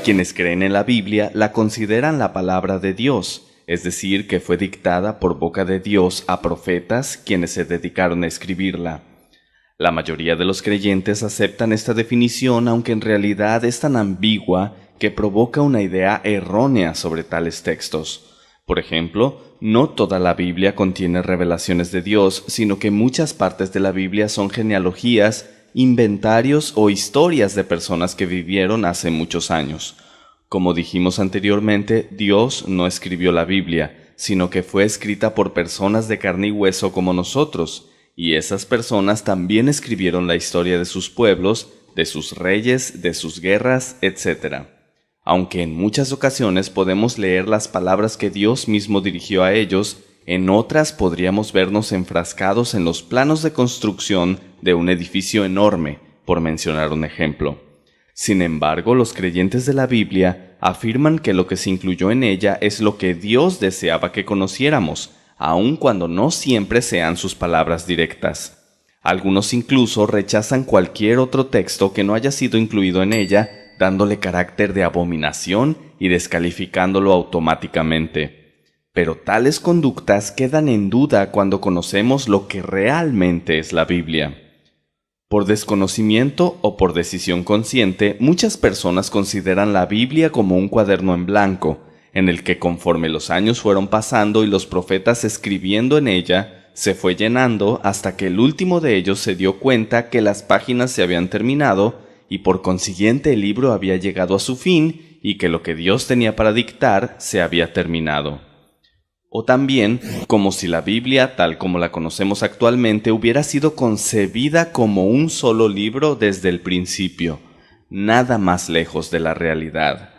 Quienes creen en la Biblia la consideran la palabra de Dios, es decir, que fue dictada por boca de Dios a profetas quienes se dedicaron a escribirla. La mayoría de los creyentes aceptan esta definición, aunque en realidad es tan ambigua que provoca una idea errónea sobre tales textos. Por ejemplo, no toda la Biblia contiene revelaciones de Dios, sino que muchas partes de la Biblia son genealogías, inventarios o historias de personas que vivieron hace muchos años. Como dijimos anteriormente, Dios no escribió la Biblia, sino que fue escrita por personas de carne y hueso como nosotros, y esas personas también escribieron la historia de sus pueblos, de sus reyes, de sus guerras, etc. Aunque en muchas ocasiones podemos leer las palabras que Dios mismo dirigió a ellos, en otras podríamos vernos enfrascados en los planos de construcción de un edificio enorme, por mencionar un ejemplo. Sin embargo, los creyentes de la Biblia afirman que lo que se incluyó en ella es lo que Dios deseaba que conociéramos, aun cuando no siempre sean sus palabras directas. Algunos incluso rechazan cualquier otro texto que no haya sido incluido en ella, dándole carácter de abominación y descalificándolo automáticamente. Pero tales conductas quedan en duda cuando conocemos lo que realmente es la Biblia. Por desconocimiento o por decisión consciente, muchas personas consideran la Biblia como un cuaderno en blanco, en el que conforme los años fueron pasando y los profetas escribiendo en ella, se fue llenando hasta que el último de ellos se dio cuenta que las páginas se habían terminado y por consiguiente el libro había llegado a su fin y que lo que Dios tenía para dictar se había terminado. O también, como si la Biblia, tal como la conocemos actualmente, hubiera sido concebida como un solo libro desde el principio, nada más lejos de la realidad.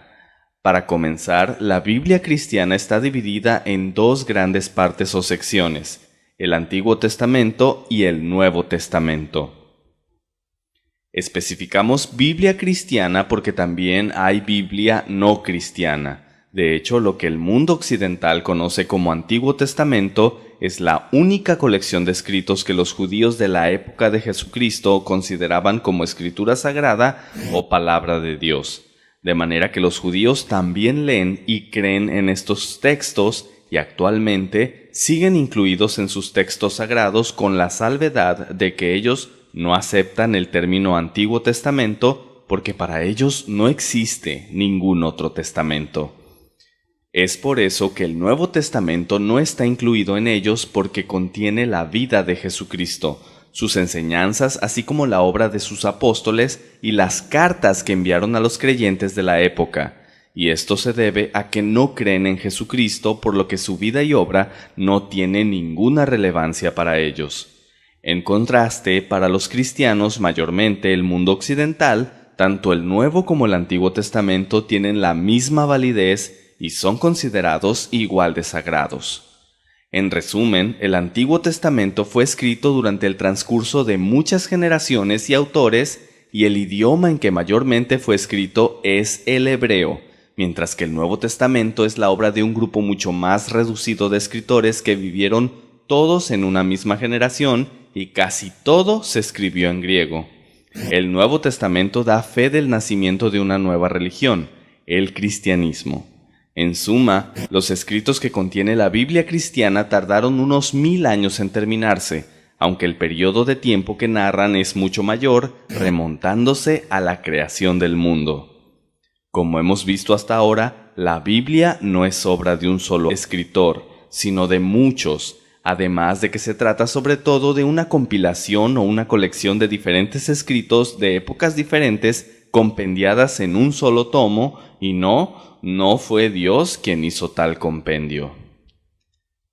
Para comenzar, la Biblia cristiana está dividida en dos grandes partes o secciones, el Antiguo Testamento y el Nuevo Testamento. Especificamos Biblia cristiana porque también hay Biblia no cristiana. De hecho, lo que el mundo occidental conoce como Antiguo Testamento es la única colección de escritos que los judíos de la época de Jesucristo consideraban como escritura sagrada o palabra de Dios. De manera que los judíos también leen y creen en estos textos y actualmente siguen incluidos en sus textos sagrados con la salvedad de que ellos no aceptan el término Antiguo Testamento porque para ellos no existe ningún otro testamento. Es por eso que el Nuevo Testamento no está incluido en ellos porque contiene la vida de Jesucristo, sus enseñanzas, así como la obra de sus apóstoles y las cartas que enviaron a los creyentes de la época, y esto se debe a que no creen en Jesucristo, por lo que su vida y obra no tienen ninguna relevancia para ellos. En contraste, para los cristianos, mayormente el mundo occidental, tanto el Nuevo como el Antiguo Testamento tienen la misma validez y son considerados igual de sagrados. En resumen, el Antiguo Testamento fue escrito durante el transcurso de muchas generaciones y autores, y el idioma en que mayormente fue escrito es el hebreo, mientras que el Nuevo Testamento es la obra de un grupo mucho más reducido de escritores que vivieron todos en una misma generación y casi todo se escribió en griego. El Nuevo Testamento da fe del nacimiento de una nueva religión, el cristianismo. En suma, los escritos que contiene la Biblia cristiana tardaron unos 1000 años en terminarse, aunque el periodo de tiempo que narran es mucho mayor, remontándose a la creación del mundo. Como hemos visto hasta ahora, la Biblia no es obra de un solo escritor, sino de muchos, además de que se trata sobre todo de una compilación o una colección de diferentes escritos de épocas diferentes compendiadas en un solo tomo, y no fue Dios quien hizo tal compendio.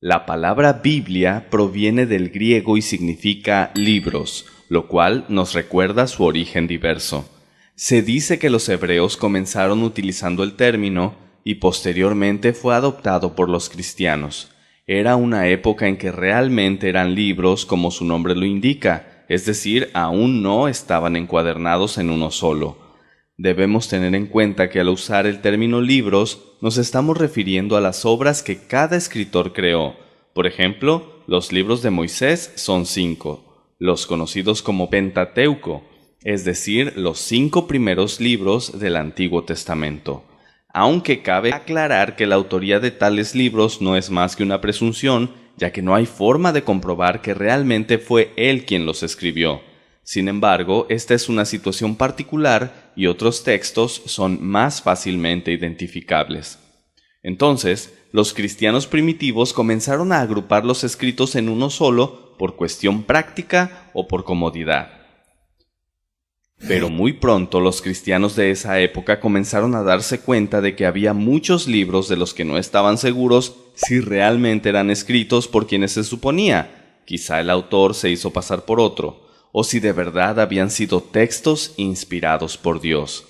La palabra Biblia proviene del griego y significa libros, lo cual nos recuerda su origen diverso. Se dice que los hebreos comenzaron utilizando el término y posteriormente fue adoptado por los cristianos. Era una época en que realmente eran libros como su nombre lo indica, es decir, aún no estaban encuadernados en uno solo. Debemos tener en cuenta que al usar el término libros nos estamos refiriendo a las obras que cada escritor creó. Por ejemplo, los libros de Moisés son 5, los conocidos como Pentateuco, es decir, los 5 primeros libros del Antiguo Testamento. Aunque cabe aclarar que la autoría de tales libros no es más que una presunción, ya que no hay forma de comprobar que realmente fue él quien los escribió. Sin embargo, esta es una situación particular y otros textos son más fácilmente identificables. Entonces, los cristianos primitivos comenzaron a agrupar los escritos en uno solo por cuestión práctica o por comodidad. Pero muy pronto los cristianos de esa época comenzaron a darse cuenta de que había muchos libros de los que no estaban seguros si realmente eran escritos por quienes se suponía, quizá el autor se hizo pasar por otro, o si de verdad habían sido textos inspirados por Dios.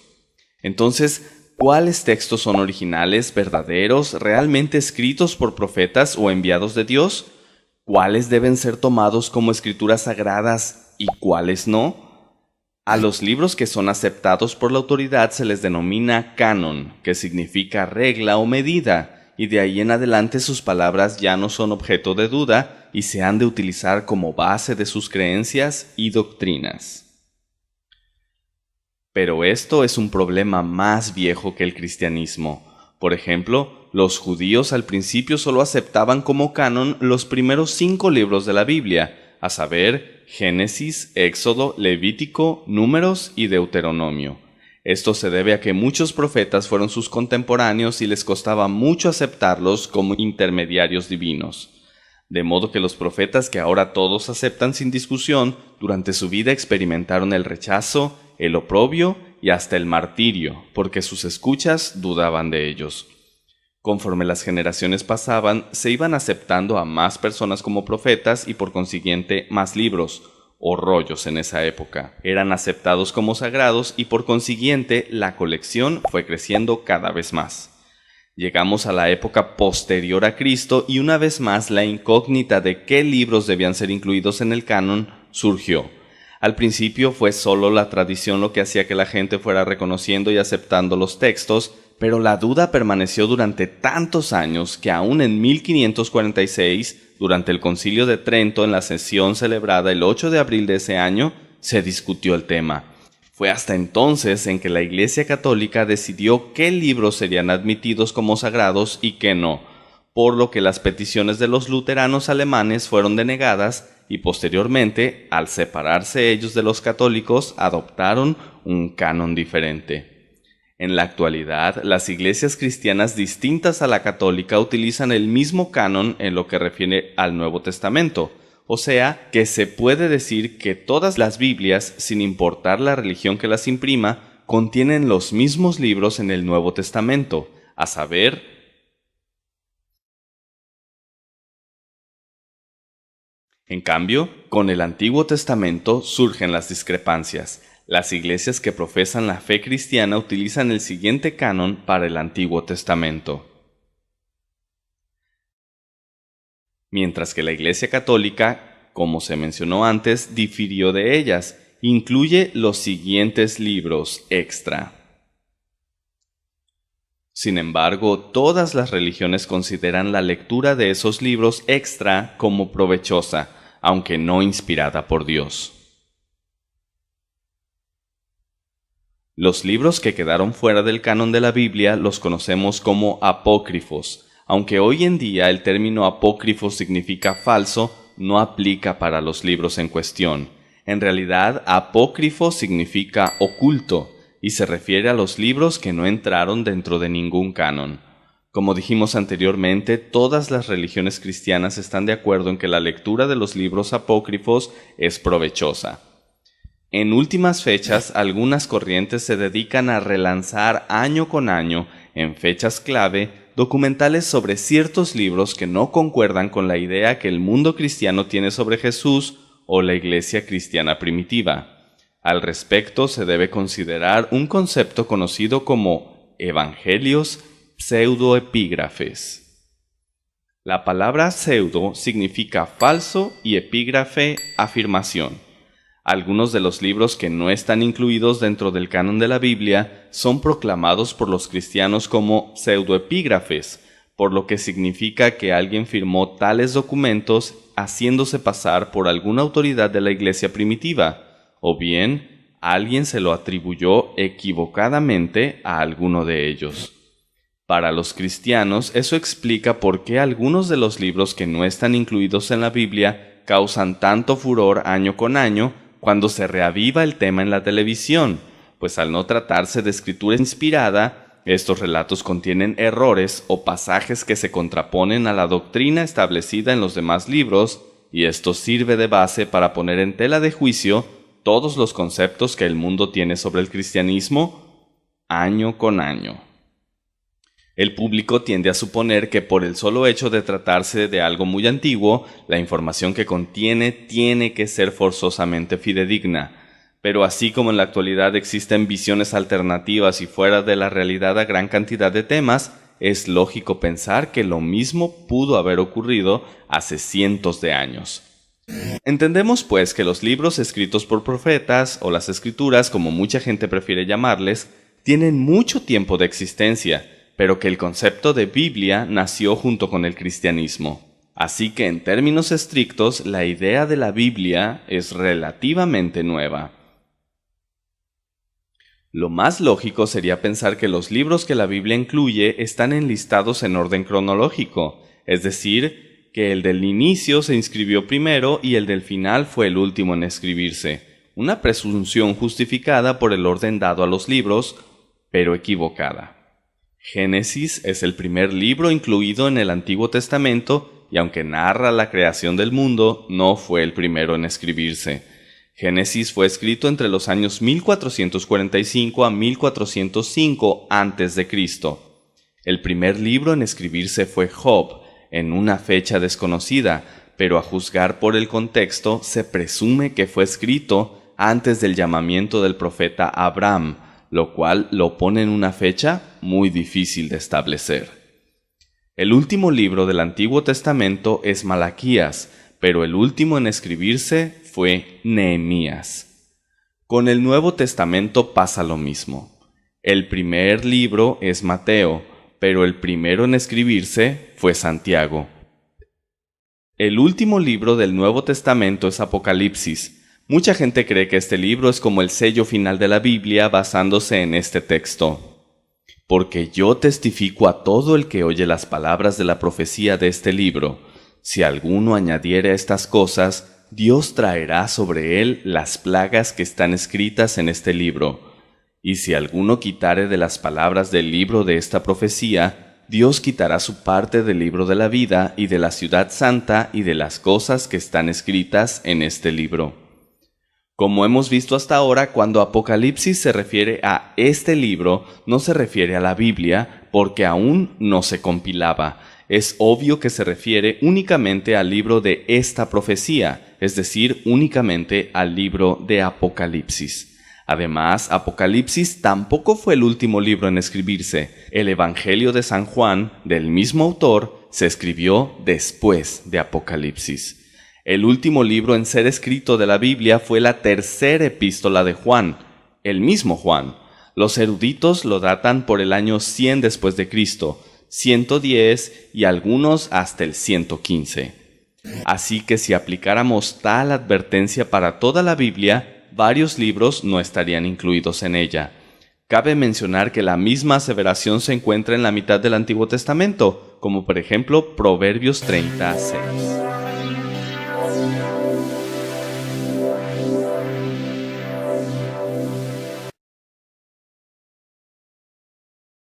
Entonces, ¿cuáles textos son originales, verdaderos, realmente escritos por profetas o enviados de Dios? ¿Cuáles deben ser tomados como escrituras sagradas y cuáles no? A los libros que son aceptados por la autoridad se les denomina canon, que significa regla o medida, y de ahí en adelante sus palabras ya no son objeto de duda y se han de utilizar como base de sus creencias y doctrinas. Pero esto es un problema más viejo que el cristianismo. Por ejemplo, los judíos al principio solo aceptaban como canon los primeros 5 libros de la Biblia, a saber, Génesis, Éxodo, Levítico, Números y Deuteronomio. Esto se debe a que muchos profetas fueron sus contemporáneos y les costaba mucho aceptarlos como intermediarios divinos. De modo que los profetas que ahora todos aceptan sin discusión, durante su vida experimentaron el rechazo, el oprobio y hasta el martirio, porque sus escuchas dudaban de ellos. Conforme las generaciones pasaban, se iban aceptando a más personas como profetas y por consiguiente más libros, o rollos en esa época. Eran aceptados como sagrados y por consiguiente la colección fue creciendo cada vez más. Llegamos a la época posterior a Cristo y una vez más la incógnita de qué libros debían ser incluidos en el canon surgió. Al principio fue solo la tradición lo que hacía que la gente fuera reconociendo y aceptando los textos, pero la duda permaneció durante tantos años que aún en 1546, durante el Concilio de Trento en la sesión celebrada el 8 de abril de ese año, se discutió el tema. Fue hasta entonces en que la Iglesia Católica decidió qué libros serían admitidos como sagrados y qué no, por lo que las peticiones de los luteranos alemanes fueron denegadas y posteriormente, al separarse ellos de los católicos, adoptaron un canon diferente. En la actualidad, las iglesias cristianas distintas a la católica utilizan el mismo canon en lo que refiere al Nuevo Testamento, o sea, que se puede decir que todas las Biblias, sin importar la religión que las imprima, contienen los mismos libros en el Nuevo Testamento, a saber, en cambio, con el Antiguo Testamento surgen las discrepancias. Las iglesias que profesan la fe cristiana utilizan el siguiente canon para el Antiguo Testamento, mientras que la Iglesia Católica, como se mencionó antes, difirió de ellas. Incluye los siguientes libros extra. Sin embargo, todas las religiones consideran la lectura de esos libros extra como provechosa, aunque no inspirada por Dios. Los libros que quedaron fuera del canon de la Biblia los conocemos como apócrifos. Aunque hoy en día el término apócrifo significa falso, no aplica para los libros en cuestión. En realidad, apócrifo significa oculto y se refiere a los libros que no entraron dentro de ningún canon. Como dijimos anteriormente, todas las religiones cristianas están de acuerdo en que la lectura de los libros apócrifos es provechosa. En últimas fechas, algunas corrientes se dedican a relanzar año con año, en fechas clave, documentales sobre ciertos libros que no concuerdan con la idea que el mundo cristiano tiene sobre Jesús o la iglesia cristiana primitiva. Al respecto, se debe considerar un concepto conocido como evangelios pseudoepígrafes. La palabra pseudo significa falso y epígrafe, afirmación. Algunos de los libros que no están incluidos dentro del canon de la Biblia son proclamados por los cristianos como pseudoepígrafes, por lo que significa que alguien firmó tales documentos haciéndose pasar por alguna autoridad de la iglesia primitiva, o bien alguien se lo atribuyó equivocadamente a alguno de ellos. Para los cristianos, eso explica por qué algunos de los libros que no están incluidos en la Biblia causan tanto furor año con año cuando se reaviva el tema en la televisión, pues al no tratarse de escritura inspirada, estos relatos contienen errores o pasajes que se contraponen a la doctrina establecida en los demás libros, y esto sirve de base para poner en tela de juicio todos los conceptos que el mundo tiene sobre el cristianismo año con año. El público tiende a suponer que por el solo hecho de tratarse de algo muy antiguo, la información que contiene tiene que ser forzosamente fidedigna. Pero así como en la actualidad existen visiones alternativas y fuera de la realidad a gran cantidad de temas, es lógico pensar que lo mismo pudo haber ocurrido hace cientos de años. Entendemos pues que los libros escritos por profetas, o las escrituras como mucha gente prefiere llamarles, tienen mucho tiempo de existencia, pero que el concepto de Biblia nació junto con el cristianismo. Así que en términos estrictos, la idea de la Biblia es relativamente nueva. Lo más lógico sería pensar que los libros que la Biblia incluye están enlistados en orden cronológico, es decir, que el del inicio se inscribió primero y el del final fue el último en escribirse, una presunción justificada por el orden dado a los libros, pero equivocada. Génesis es el primer libro incluido en el Antiguo Testamento y aunque narra la creación del mundo, no fue el primero en escribirse. Génesis fue escrito entre los años 1445 a 1405 a.C. El primer libro en escribirse fue Job, en una fecha desconocida, pero a juzgar por el contexto se presume que fue escrito antes del llamamiento del profeta Abraham, lo cual lo pone en una fecha muy difícil de establecer. El último libro del Antiguo Testamento es Malaquías, pero el último en escribirse fue Nehemías. Con el Nuevo Testamento pasa lo mismo. El primer libro es Mateo, pero el primero en escribirse fue Santiago. El último libro del Nuevo Testamento es Apocalipsis. Mucha gente cree que este libro es como el sello final de la Biblia basándose en este texto. Porque yo testifico a todo el que oye las palabras de la profecía de este libro. Si alguno añadiere a estas cosas, Dios traerá sobre él las plagas que están escritas en este libro. Y si alguno quitare de las palabras del libro de esta profecía, Dios quitará su parte del libro de la vida y de la ciudad santa y de las cosas que están escritas en este libro. Como hemos visto hasta ahora, cuando Apocalipsis se refiere a este libro, no se refiere a la Biblia, porque aún no se compilaba. Es obvio que se refiere únicamente al libro de esta profecía, es decir, únicamente al libro de Apocalipsis. Además, Apocalipsis tampoco fue el último libro en escribirse. El Evangelio de San Juan, del mismo autor, se escribió después de Apocalipsis. El último libro en ser escrito de la Biblia fue la tercera epístola de Juan, el mismo Juan. Los eruditos lo datan por el año 100 después de Cristo, 110 y algunos hasta el 115. Así que si aplicáramos tal advertencia para toda la Biblia, varios libros no estarían incluidos en ella. Cabe mencionar que la misma aseveración se encuentra en la mitad del Antiguo Testamento, como por ejemplo Proverbios 36.